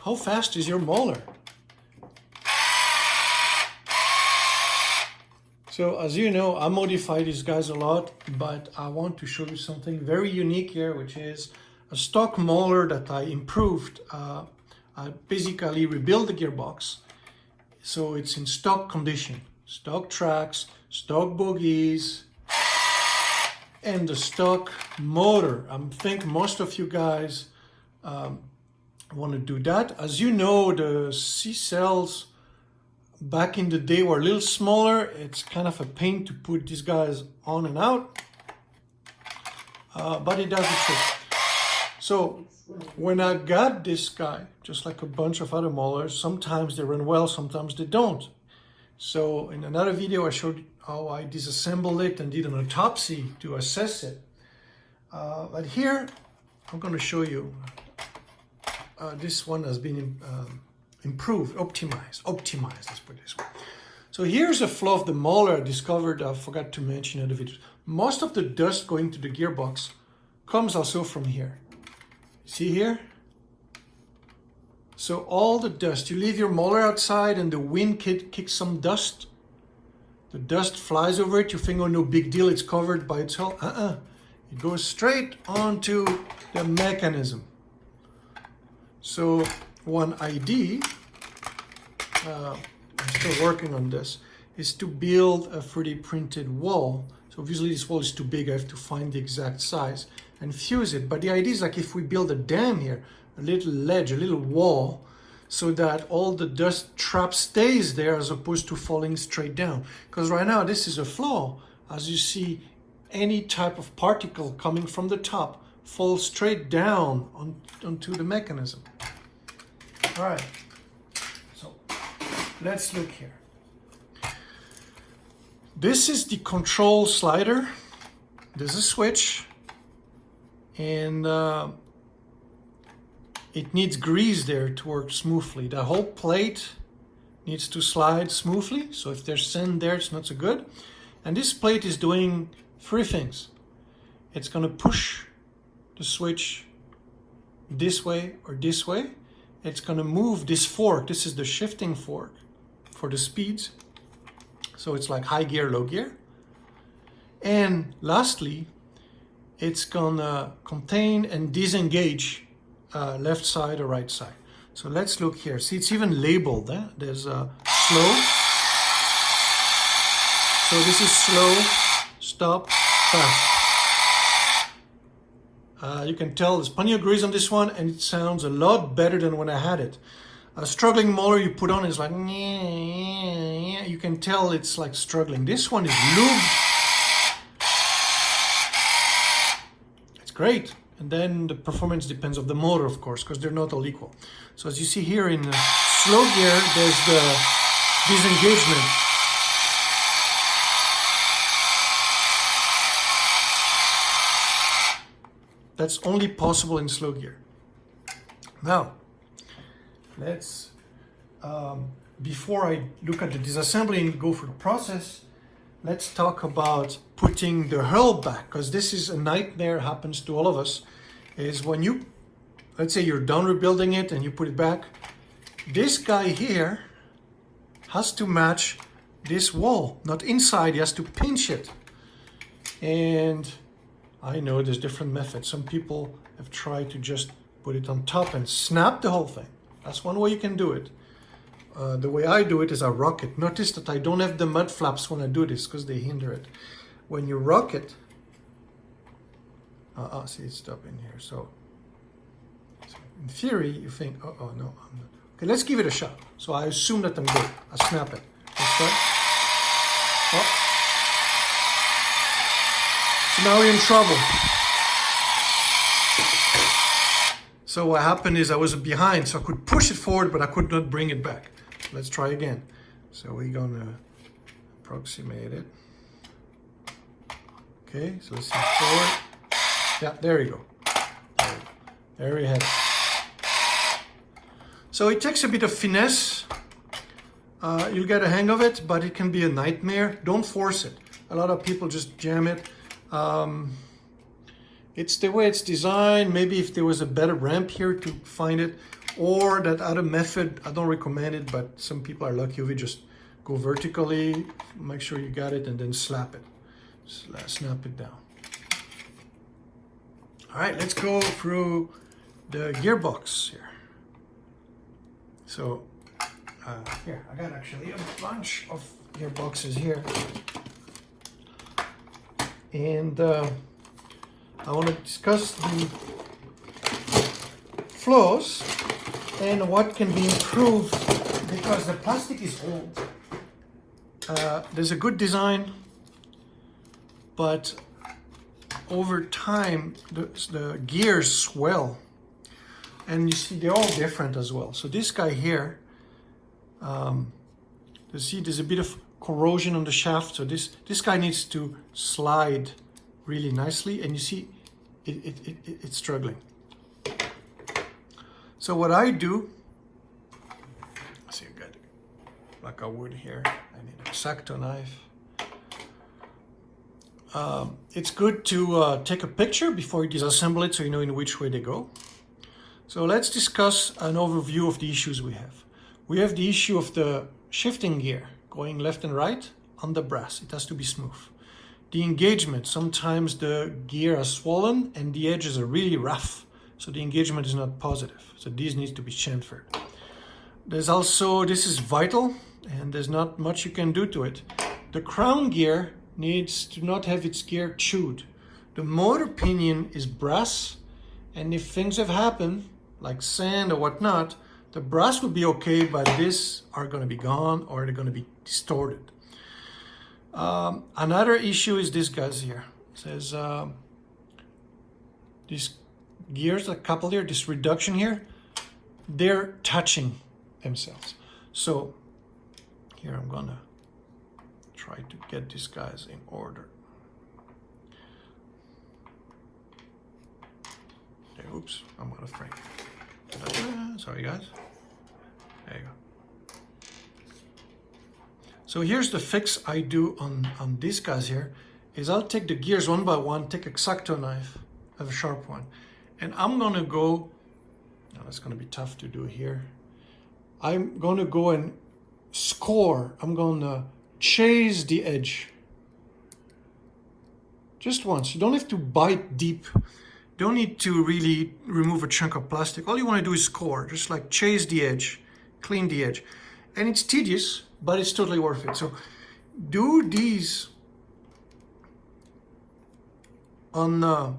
how fast is your molar? So as you know, I modify these guys a lot, but I want to show you something very unique here, which is a stock molar that I improved. I basically rebuilt the gearbox, so it's in stock condition. Stock tracks, stock bogies, and the stock motor. I think most of you guys want to do that. As you know, the C-cells back in the day were a little smaller. It's kind of a pain to put these guys on and out, but it does the trick. So when I got this guy, just like a bunch of other molars, sometimes they run well, sometimes they don't. So in another video, I showed how I disassembled it and did an autopsy to assess it. But here, I'm going to show you. This one has been improved, optimized, let's put it this way. So here's a flaw of the molar I discovered. I forgot to mention in the video. Most of the dust going to the gearbox comes also from here. See here? So all the dust, you leave your molar outside and the wind kicks some dust. The dust flies over it, you think, oh, no big deal, it's covered by itself. It goes straight onto the mechanism. So one idea, I'm still working on this, is to build a 3D printed wall. So obviously this wall is too big, I have to find the exact size and fuse it. But the idea is like if we build a dam here, a little ledge, a little wall, so that all the dust trap stays there as opposed to falling straight down. Because right now this is a flaw. As you see, any type of particle coming from the top falls straight down onto the mechanism. All right, so let's look here. This is the control slider. There's a switch, and it needs grease there to work smoothly. The whole plate needs to slide smoothly, so if there's sand there, it's not so good. And this plate is doing three things. It's going to push the switch this way or this way. It's going to move this fork. This is the shifting fork for the speeds. So it's like high gear, low gear. And lastly, it's going to contain and disengage left side or right side. So let's look here. See, it's even labeled. There's a slow. So this is slow, stop, fast. You can tell there's plenty of grease on this one, and it sounds a lot better than when I had it. A struggling molar you put on is like, you can tell it's like struggling. This one is lubed. It's great. And then the performance depends on the motor, of course, because they're not all equal. So as you see here in slow gear, there's the disengagement. That's only possible in slow gear. Now, let's, before I look at the disassembly and go through the process, let's talk about putting the hull back, because this is a nightmare, happens to all of us, is when you, let's say you're done rebuilding it and you put it back, this guy here has to match this wall, not inside, he has to pinch it. And I know there's different methods. Some people have tried to just put it on top and snap the whole thing. That's one way you can do it. The way I do it is I rock it. Notice that I don't have the mud flaps when I do this because they hinder it. When you rock it, see it's stopping here. So in theory, you think, no, I'm not. Okay, let's give it a shot. So I assume that I'm good. I snap it. Let's try. Oh. So now we're in trouble. So what happened is I was behind, so I could push it forward, but I could not bring it back. Let's try again. So we're gonna approximate it. Okay, so let's see forward. Yeah, there you go. There you have it. So it takes a bit of finesse. You'll get a hang of it, but it can be a nightmare. Don't force it. A lot of people just jam it. It's the way it's designed. Maybe if there was a better ramp here to find it, or that other method, I don't recommend it, but some people are lucky if you just go vertically, make sure you got it, and then slap it. Snap it down. All right, let's go through the gearbox here. So here, I got actually a bunch of gearboxes here. And I want to discuss the flaws and what can be improved because the plastic is old. There's a good design, but over time the gears swell, and you see they're all different as well. So this guy here, you see there's a bit of corrosion on the shaft, so this guy needs to slide really nicely, and you see it's struggling. So what I do, let's see, I got like a wood here, I need a X-Acto knife. It's good to take a picture before you disassemble it so you know in which way they go. So let's discuss an overview of the issues we have. We have the issue of the shifting gear going left and right on the brass. It has to be smooth. The engagement, sometimes the gear is swollen and the edges are really rough, so the engagement is not positive. So these need to be chamfered. There's also, this is vital and there's not much you can do to it. The crown gear needs to not have its gear chewed. The motor pinion is brass, and if things have happened, like sand or whatnot, the brass will be okay, but these are going to be gone or they're going to be distorted. Another issue is this guys here. It says these gears, a couple here, this reduction here, they're touching themselves. So here I'm going to try to get these guys in order. Okay, oops, I'm out of frame. Sorry guys. There you go. So here's the fix I do on these guys here, is I'll take the gears one by one, take a X-Acto knife, I have a sharp one, and I'm gonna go, now that's gonna be tough to do here. I'm gonna go and score, I'm gonna chase the edge. Just once, you don't have to bite deep. Don't need to really remove a chunk of plastic. All you want to do is score, just like chase the edge, clean the edge. And it's tedious, but it's totally worth it. So do these on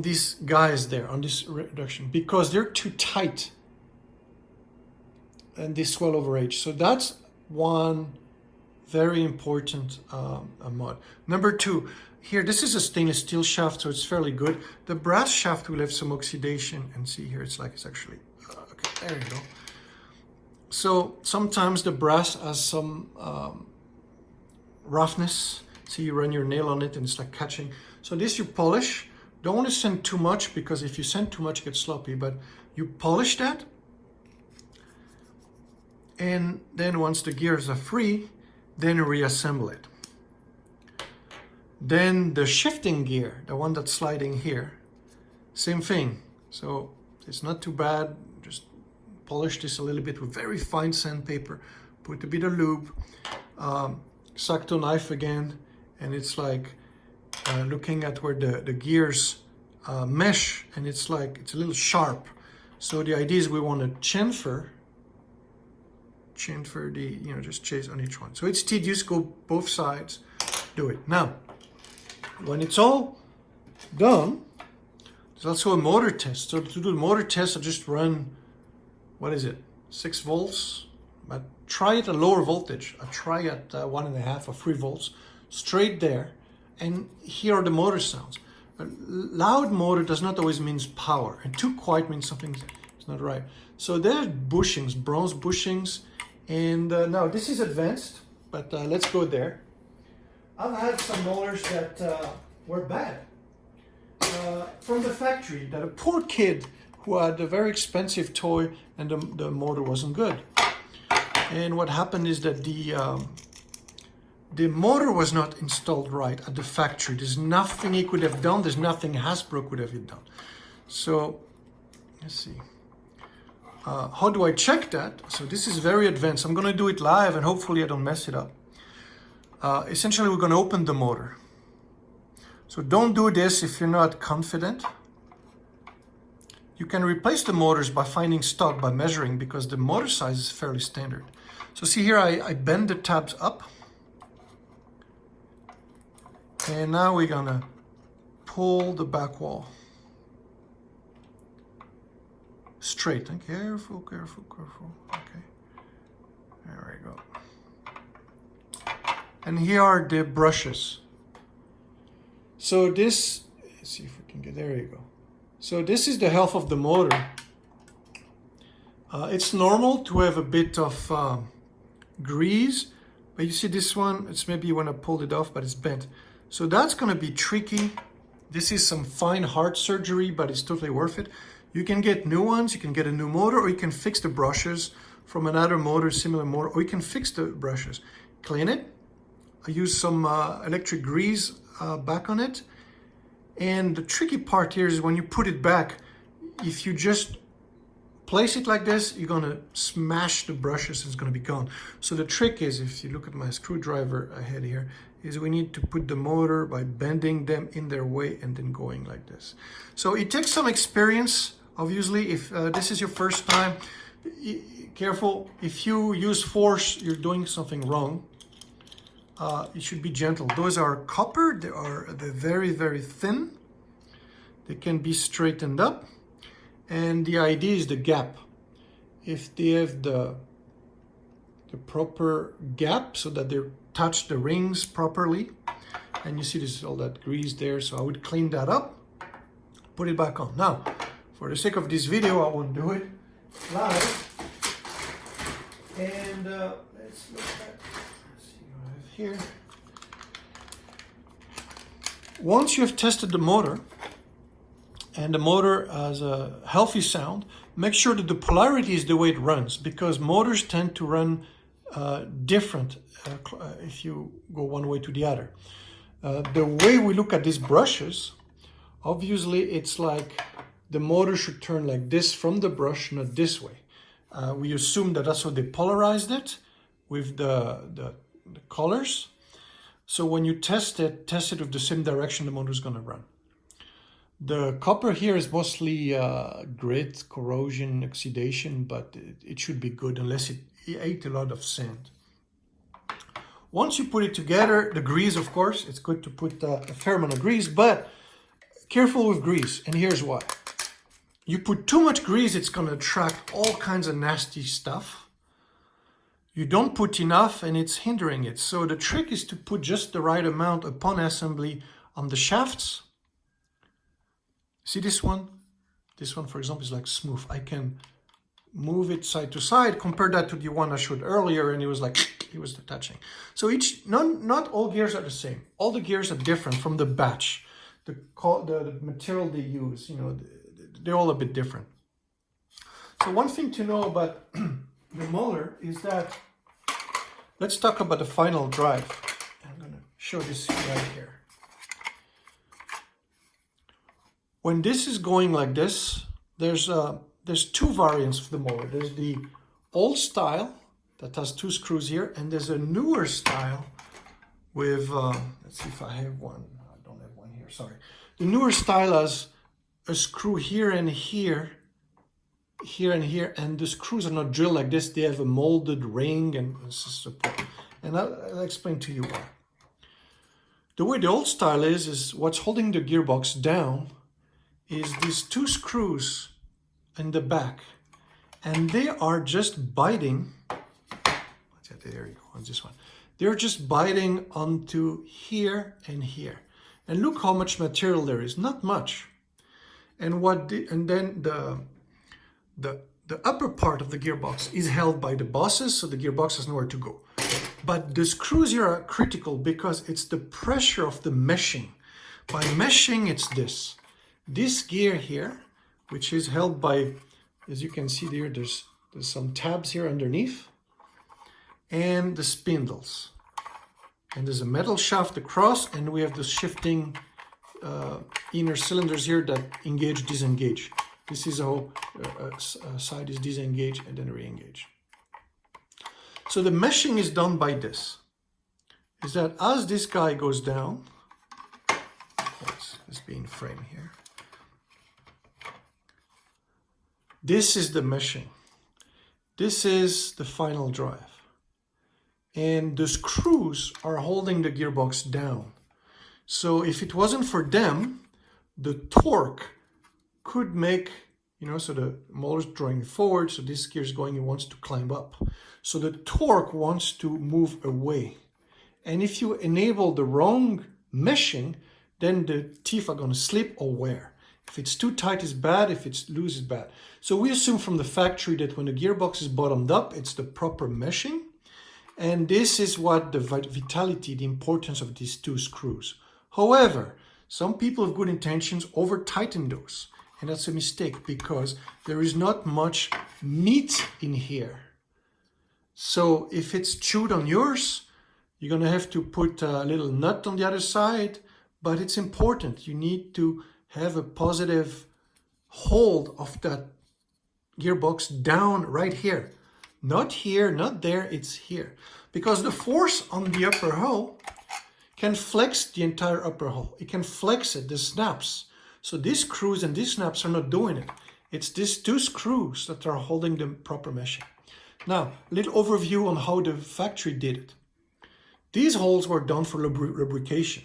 these guys there, on this reduction, because they're too tight and they swell over age. So that's one very important mod. Number two, here, this is a stainless steel shaft, so it's fairly good. The brass shaft will have some oxidation, and see here, it's like it's actually, okay, there you go. So sometimes the brass has some roughness. See, you run your nail on it and it's like catching. So this you polish. Don't want to sand too much, because if you sand too much, it gets sloppy, but you polish that. And then once the gears are free, then reassemble it. Then the shifting gear, the one that's sliding here, same thing. So it's not too bad. Just polish this a little bit with very fine sandpaper, put a bit of lube, X-Acto knife again, and it's like looking at where the gears mesh, and it's like, it's a little sharp. So the idea is we want to chamfer the, you know, just chase on each one. So it's tedious, go both sides, do it. Now, when it's all done, there's also a motor test. So to do the motor test, I just run, what is it, 6 volts? But try at a lower voltage. I try at 1.5 or 3 volts, straight there, and here are the motor sounds. A loud motor does not always mean power, and too quiet means something's not right. So there's bushings, bronze bushings, and now this is advanced, but let's go there. I've had some molars that were bad from the factory, that a poor kid who had a very expensive toy and the motor wasn't good. And what happened is that the motor was not installed right at the factory. There's nothing he could have done. There's nothing Hasbro could have done. So let's see. How do I check that? So this is very advanced. I'm going to do it live and hopefully I don't mess it up. Essentially, we're going to open the motor. So don't do this if you're not confident. You can replace the motors by finding stock by measuring because the motor size is fairly standard. So see here, I bend the tabs up. And now we're gonna pull the back wall straight. And careful, careful, careful. Okay, there we go. And here are the brushes. So this, let's see if we can get, there you go. So this is the health of the motor. It's normal to have a bit of grease, but you see this one, it's maybe when I pulled it off, but it's bent. So that's gonna be tricky. This is some fine heart surgery, but it's totally worth it. You can get new ones, you can get a new motor, or you can fix the brushes from another motor, similar motor, or you can fix the brushes. Clean it. I use some electric grease back on it. And the tricky part here is when you put it back, if you just place it like this, you're gonna smash the brushes, it's gonna be gone. So the trick is, if you look at my screwdriver ahead here, is we need to put the motor by bending them in their way and then going like this. So it takes some experience, obviously. If this is your first time, careful. If you use force, you're doing something wrong. It should be gentle. Those are copper, they're very, very thin. They can be straightened up. And the idea is the gap. If they have the proper gap so that they touch the rings properly, and you see this all that grease there, so I would clean that up, put it back on. Now, for the sake of this video, I won't do it live. And let's look at, let's see what I have here. Once you have tested the motor, and the motor has a healthy sound, make sure that the polarity is the way it runs, because motors tend to run different if you go one way to the other. The way we look at these brushes, obviously it's like the motor should turn like this from the brush, not this way. We assume that that's how they polarized it with the colors. So when you test it with the same direction the motor is going to run. The copper here is mostly grit, corrosion, oxidation, but it should be good unless it ate a lot of sand. Once you put it together, the grease, of course, it's good to put a fair amount of grease, but careful with grease, and here's why. You put too much grease, it's going to attract all kinds of nasty stuff. You don't put enough, and it's hindering it. So the trick is to put just the right amount upon assembly on the shafts. See this one? This one, for example, is like smooth. I can move it side to side. Compare that to the one I showed earlier, and it was like, it was touching. So not all gears are the same. All the gears are different from the batch. The material they use, you know, they're all a bit different. So one thing to know about the Mauler is that, let's talk about the final drive. I'm gonna show this right here. When this is going like this, there's two variants of the Mauler. There's the old style that has two screws here, and there's a newer style with, let's see if I have one. I don't have one here, sorry. The newer style has a screw here and here, here and here, and the screws are not drilled like this. They have a molded ring and support. And I'll explain to you why. The way the old style is what's holding the gearbox down is these two screws in the back, and they are just biting. There you go, on this one. They're just biting onto here and here. And look how much material there is, not much. And then the upper part of the gearbox is held by the bosses, so the gearbox has nowhere to go. But the screws here are critical because it's the pressure of the meshing. By meshing, it's this. This gear here, which is held by, as you can see there, there's some tabs here underneath, and the spindles. And there's a metal shaft across, and we have the shifting inner cylinders here that engage, disengage. This is how a side is disengaged and then re-engage. So the meshing is done by this. Is that as this guy goes down, let's be in frame here. This is the meshing. This is the final drive. And the screws are holding the gearbox down. So if it wasn't for them, the torque could make, you know, so the molar's drawing forward, so this gear is going, it wants to climb up. So the torque wants to move away. And if you enable the wrong meshing, then the teeth are going to slip or wear. If it's too tight, it's bad. If it's loose, it's bad. So we assume from the factory that when the gearbox is bottomed up, it's the proper meshing. And this is what the vitality, the importance of these two screws. However, some people with good intentions over tighten those. And that's a mistake because there is not much meat in here. So if it's chewed on yours, you're going to have to put a little nut on the other side. But it's important. You need to have a positive hold of that gearbox down right here. Not here, not there, it's here. Because the force on the upper hull can flex the entire upper hull. It can flex it, the snaps. So these screws and these snaps are not doing it. It's these two screws that are holding the proper meshing. Now, a little overview on how the factory did it. These holes were done for lubrication.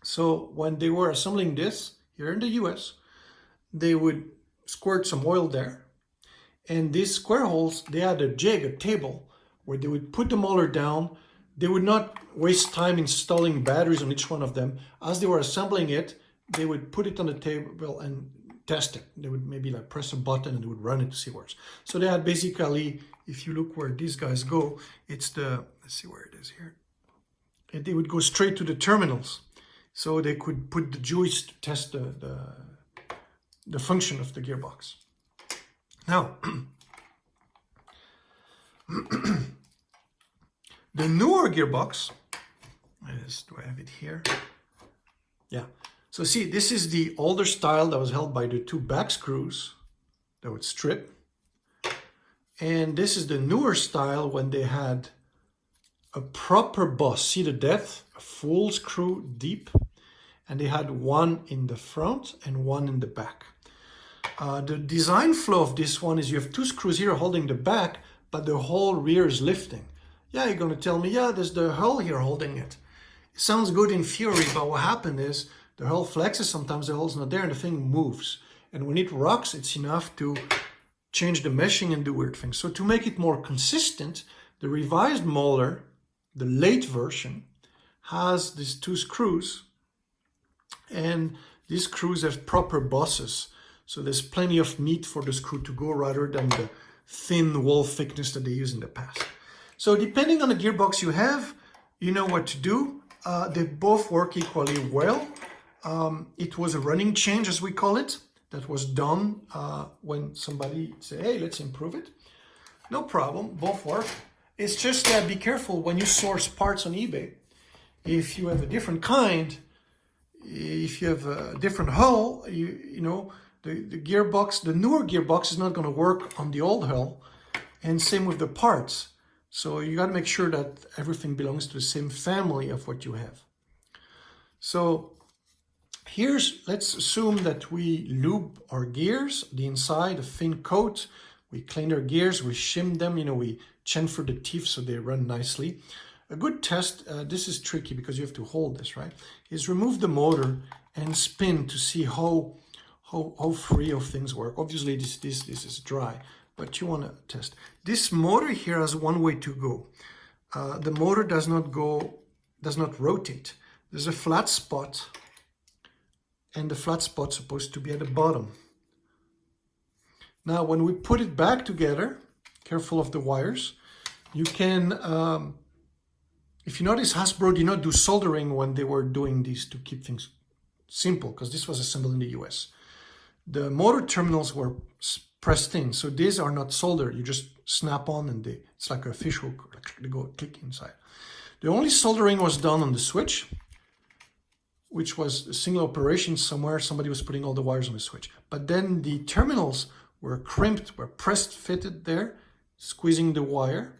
So when they were assembling this here in the US, they would squirt some oil there. And these square holes, they had a jig, a table, where they would put the molar down. They would not waste time installing batteries on each one of them. As they were assembling it, they would put it on the table and test it. They would maybe like press a button and they would run it to see where it's. So they had basically, if you look where these guys go, it's the, let's see where it is here. And they would go straight to the terminals. So they could put the joist to test the function of the gearbox. Now, the newer gearbox, do I have it here? Yeah. So see, this is the older style that was held by the two back screws that would strip. And this is the newer style when they had a proper boss. See the depth, a full screw deep. And they had one in the front and one in the back. The design flow of this one is you have two screws here holding the back, but the whole rear is lifting. Yeah, you're going to tell me, yeah, there's the hull here holding it. It sounds good in theory, but what happened is the hull flexes, sometimes the hull's not there and the thing moves. And when it rocks, it's enough to change the meshing and do weird things. So to make it more consistent, the revised Mauler, the late version, has these two screws. And these screws have proper bosses. So there's plenty of meat for the screw to go rather than the thin wall thickness that they used in the past. So depending on the gearbox you have, you know what to do. They both work equally well. It was a running change, as we call it, that was done when somebody said, hey, let's improve it. No problem, both work. It's just that be careful when you source parts on eBay. If you have a different kind, if you have a different hull, you know, the gearbox, the newer gearbox is not going to work on the old hull, and same with the parts. So you got to make sure that everything belongs to the same family of what you have. So let's assume that we lube our gears, the inside, a thin coat. We clean our gears, we shim them, you know, we chamfer the teeth so they run nicely. A good test, this is tricky because you have to hold this, right? Is remove the motor and spin to see how free of things work. Obviously, this is dry, but you want to test. This motor here has one way to go. The motor does not rotate. There's a flat spot, and the flat spot's supposed to be at the bottom. Now, when we put it back together, careful of the wires, you can, if you notice, Hasbro did not do soldering when they were doing these to keep things simple, because this was assembled in the US. The motor terminals were pressed in, so these are not soldered. You just snap on and it's like a fish hook, they go click inside. The only soldering was done on the switch, which was a single operation somewhere. Somebody was putting all the wires on the switch. But then the terminals were crimped, were pressed, fitted there, squeezing the wire.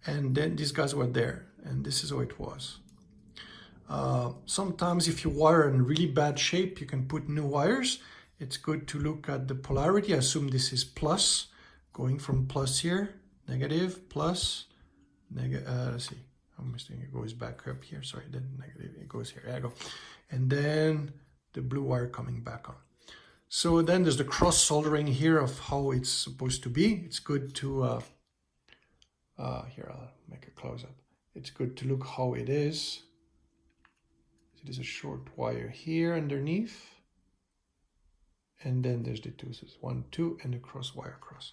And then these guys were there, and this is how it was. Sometimes if you wire in really bad shape, you can put new wires. It's good to look at the polarity. I assume this is plus, going from plus here, negative, plus, negative, let's see, I'm missing, it goes back up here, sorry, then negative, it goes here, there you go. And then the blue wire coming back on. So then there's the cross soldering here of how it's supposed to be. It's good to, here, I'll make a close-up. It's good to look how it is. It is a short wire here underneath. And then there's the two, so it's 1, 2, and the cross wire across.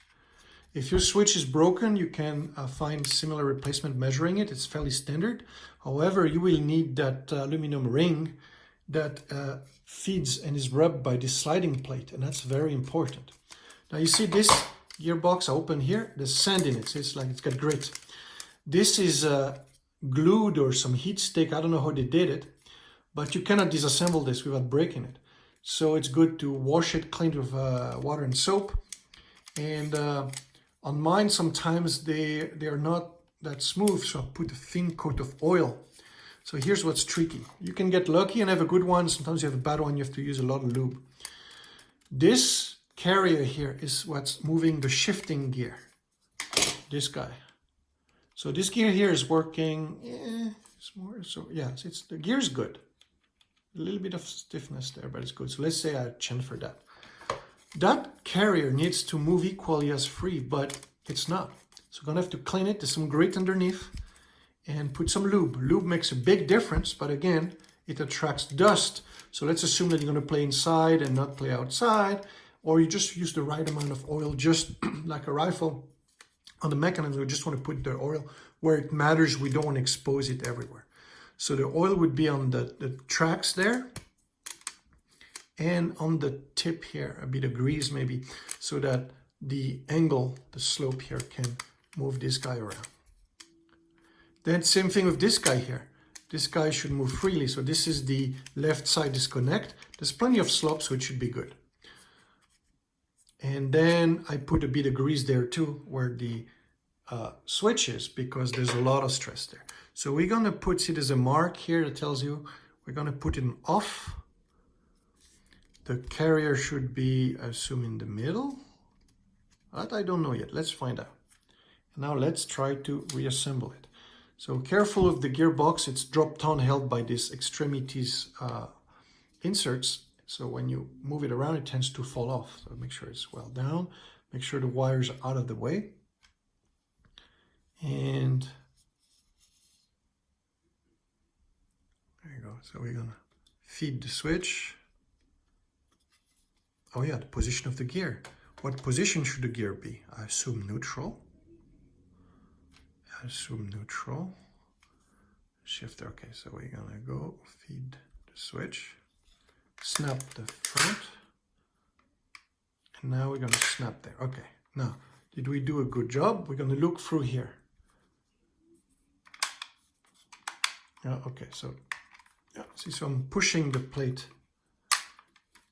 If your switch is broken, you can find similar replacement measuring it. It's fairly standard. However, you will need that aluminum ring that feeds and is rubbed by this sliding plate, and that's very important. Now you see this gearbox open here, there's sand in it, so it's like it's got grit. This is glued or some heat stick, I don't know how they did it, but you cannot disassemble this without breaking it. So it's good to wash it clean with water and soap. And on mine, sometimes they are not that smooth, so I put a thin coat of oil. So here's what's tricky. You can get lucky and have a good one. Sometimes you have a bad one, you have to use a lot of lube. This carrier here is what's moving the shifting gear. This guy. So this gear here is working, it's more, so yeah, it's the gear's good. A little bit of stiffness there, but it's good. So let's say I chamfer that. That carrier needs to move equally as free, but it's not. So I'm gonna have to clean it. There's some grit underneath and put some lube. Lube makes a big difference, but again, it attracts dust. So let's assume that you're gonna play inside and not play outside, or you just use the right amount of oil, just like a rifle. On the mechanism, we just wanna put the oil where it matters. We don't wanna expose it everywhere. So the oil would be on the tracks there and on the tip here, a bit of grease maybe, so that the angle, the slope here can move this guy around. Then same thing with this guy here. This guy should move freely. So this is the left side disconnect. There's plenty of slope, so it should be good. And then I put a bit of grease there too, where the switch is, because there's a lot of stress there. So we're gonna put, see there's a mark here that tells you we're gonna put it off. The carrier should be, I assume, in the middle. That I don't know yet, let's find out. Now let's try to reassemble it. So careful of the gearbox, it's dropped on, held by these extremities inserts. So when you move it around, it tends to fall off. So make sure it's well down, make sure the wires are out of the way. And there you go. So we're gonna feed the switch. Oh yeah, the position of the gear. What position should the gear be? I assume neutral. I assume neutral. Shifter, okay, so we're gonna go feed the switch. Snap the front. And now we're gonna snap there. Okay, now, did we do a good job? We're gonna look through here. Yeah, okay, so, yeah, see, so I'm pushing the plate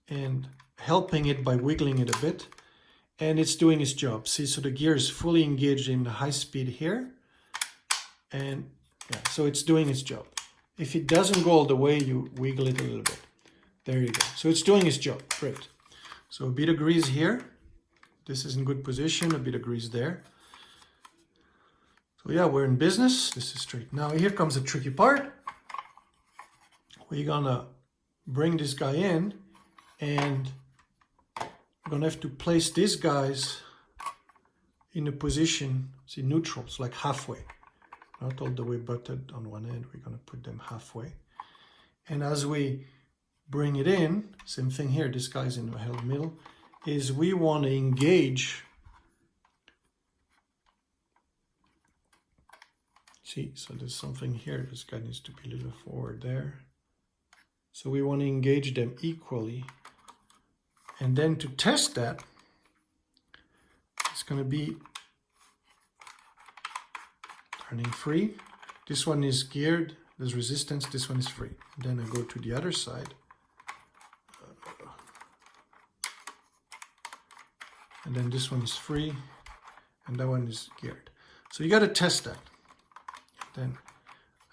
and helping it by wiggling it a bit, and it's doing its job. See, so the gear is fully engaged in the high speed here, and yeah, so it's doing its job. If it doesn't go all the way, you wiggle it a little bit. There you go. So it's doing its job, great. So a bit of grease here. This is in good position, a bit of grease there. So yeah, we're in business. This is straight. Now here comes the tricky part. We're gonna bring this guy in, and we're gonna have to place these guys in a position, see, neutral, so like halfway. Not all the way butted on one end, we're gonna put them halfway. And as we bring it in, same thing here, this guy's in the held middle, is we wanna engage. See, so there's something here, this guy needs to be a little forward there. So we wanna engage them equally. And then to test that, it's gonna be turning free. This one is geared, there's resistance, this one is free. Then I go to the other side. And then this one is free, and that one is geared. So you got to test that. Then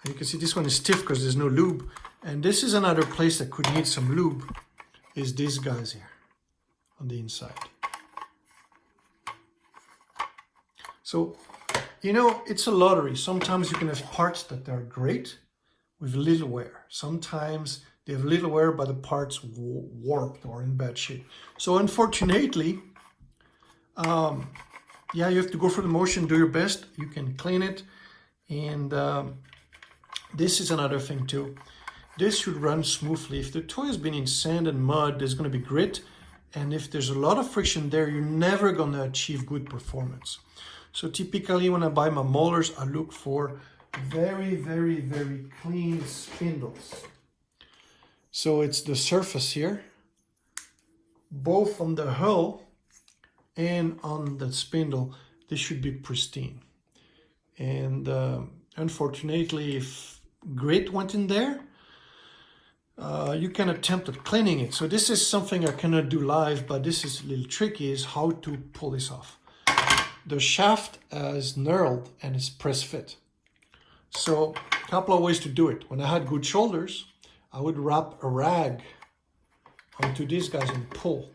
you can see this one is stiff because there's no lube. And this is another place that could need some lube, is these guys here on the inside. So, you know, it's a lottery. Sometimes you can have parts that are great with little wear. Sometimes they have little wear, but the parts warped or in bad shape. So unfortunately, yeah, you have to go through the motion, do your best. You can clean it. And this is another thing too. This should run smoothly. If the toy has been in sand and mud, there's going to be grit. And if there's a lot of friction there, you're never going to achieve good performance. So typically when I buy my molars, I look for very, very, very clean spindles. So it's the surface here, both on the hull and on the spindle, this should be pristine. And unfortunately, if grit went in there, you can attempt at cleaning it. So this is something I cannot do live, but this is a little tricky, is how to pull this off. The shaft is knurled and it's press fit. So a couple of ways to do it. When I had good shoulders, I would wrap a rag onto these guys and pull.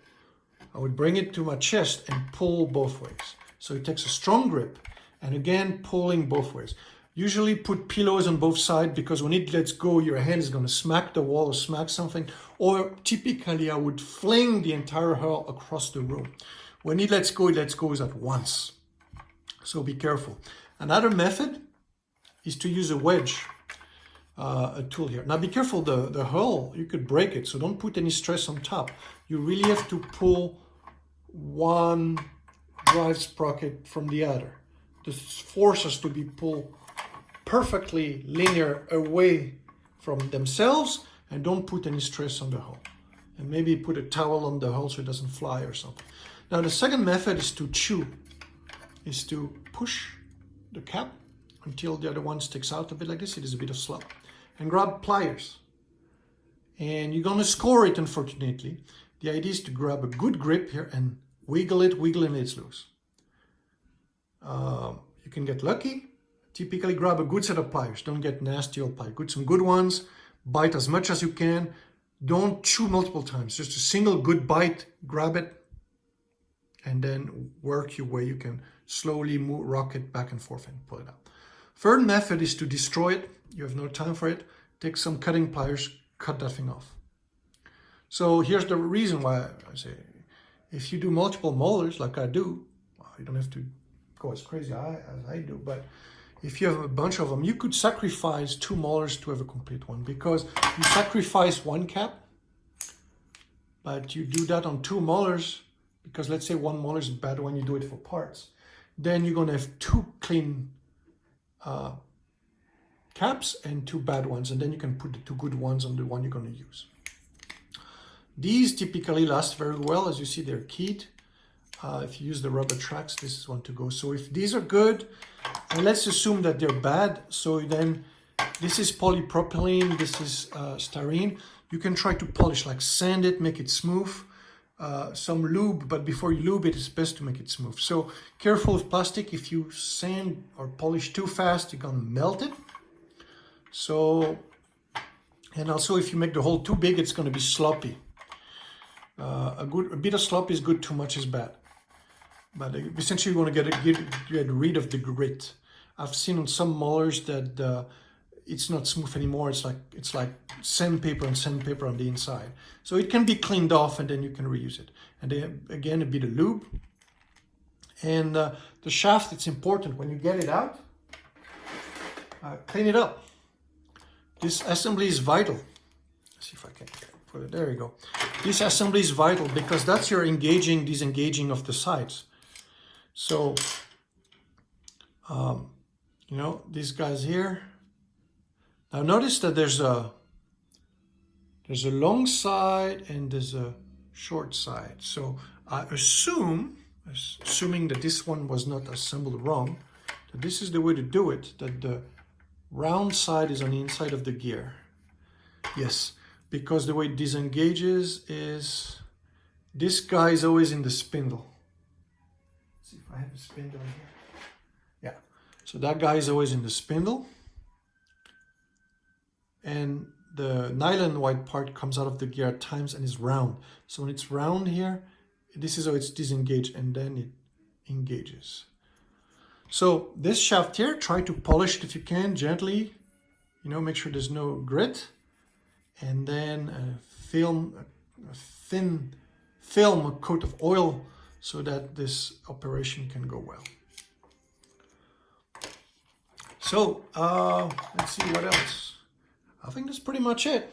I would bring it to my chest and pull both ways. So it takes a strong grip, and again, pulling both ways. Usually put pillows on both sides, because when it lets go, your hand is going to smack the wall or smack something. Or typically I would fling the entire hull across the room. When it lets go at once. So be careful. Another method is to use a wedge, a tool here. Now be careful, the hull, you could break it, so don't put any stress on top. You really have to pull one drive sprocket from the other. The force has to be pulled perfectly linear away from themselves, and don't put any stress on the hull. And maybe put a towel on the hull so it doesn't fly or something. Now the second method is to chew, is to push the cap until the other one sticks out a bit like this. It is a bit of slop. And grab pliers. And you're going to score it, unfortunately. The idea is to grab a good grip here and wiggle it and it's loose. You can get lucky. Typically grab a good set of pliers. Don't get nasty old pliers. Get some good ones. Bite as much as you can. Don't chew multiple times. Just a single good bite. Grab it. And then work your way. You can slowly rock it back and forth and pull it out. Third method is to destroy it. You have no time for it. Take some cutting pliers, cut that thing off. So here's the reason why I say, if you do multiple molars like I do, you don't have to go as crazy as I do, but if you have a bunch of them, you could sacrifice 2 molars to have a complete one, because you sacrifice one cap, but you do that on 2 molars, because let's say 1 molar is bad when you do it for parts. Then you're going to have 2 clean caps and 2 bad ones, and then you can put the 2 good ones on the one you're going to use. These typically last very well. As you see, they're keyed. If you use the rubber tracks, this is one to go. So if these are good, and let's assume that they're bad, so then this is polypropylene, this is styrene. You can try to polish, like sand it, make it smooth. Some lube, but before you lube it, it's best to make it smooth. So careful with plastic. If you sand or polish too fast, you're gonna melt it. So, and also if you make the hole too big, it's gonna be sloppy. A bit of slop is good, too much is bad. But essentially you want to get rid of the grit. I've seen on some molars that it's not smooth anymore. It's like sandpaper and sandpaper on the inside. So it can be cleaned off and then you can reuse it. And then, again, a bit of lube. And the shaft, it's important when you get it out, clean it up. This assembly is vital. Let's see if I can put it. There you go. This assembly is vital because that's your disengaging of the sides. So, you know, these guys here. Now notice that there's a long side and there's a short side. So I assuming that this one was not assembled wrong, that this is the way to do it, that the round side is on the inside of the gear. Yes, because the way it disengages is this guy is always in the spindle. Let's see if I have a spindle here. Yeah, so that guy is always in the spindle. And the nylon white part comes out of the gear at times and is round. So when it's round here, this is how it's disengaged, and then it engages. So this shaft here, try to polish it if you can, gently, you know, make sure there's no grit. And then a thin film, a coat of oil, so that this operation can go well. So let's see what else. I think that's pretty much it.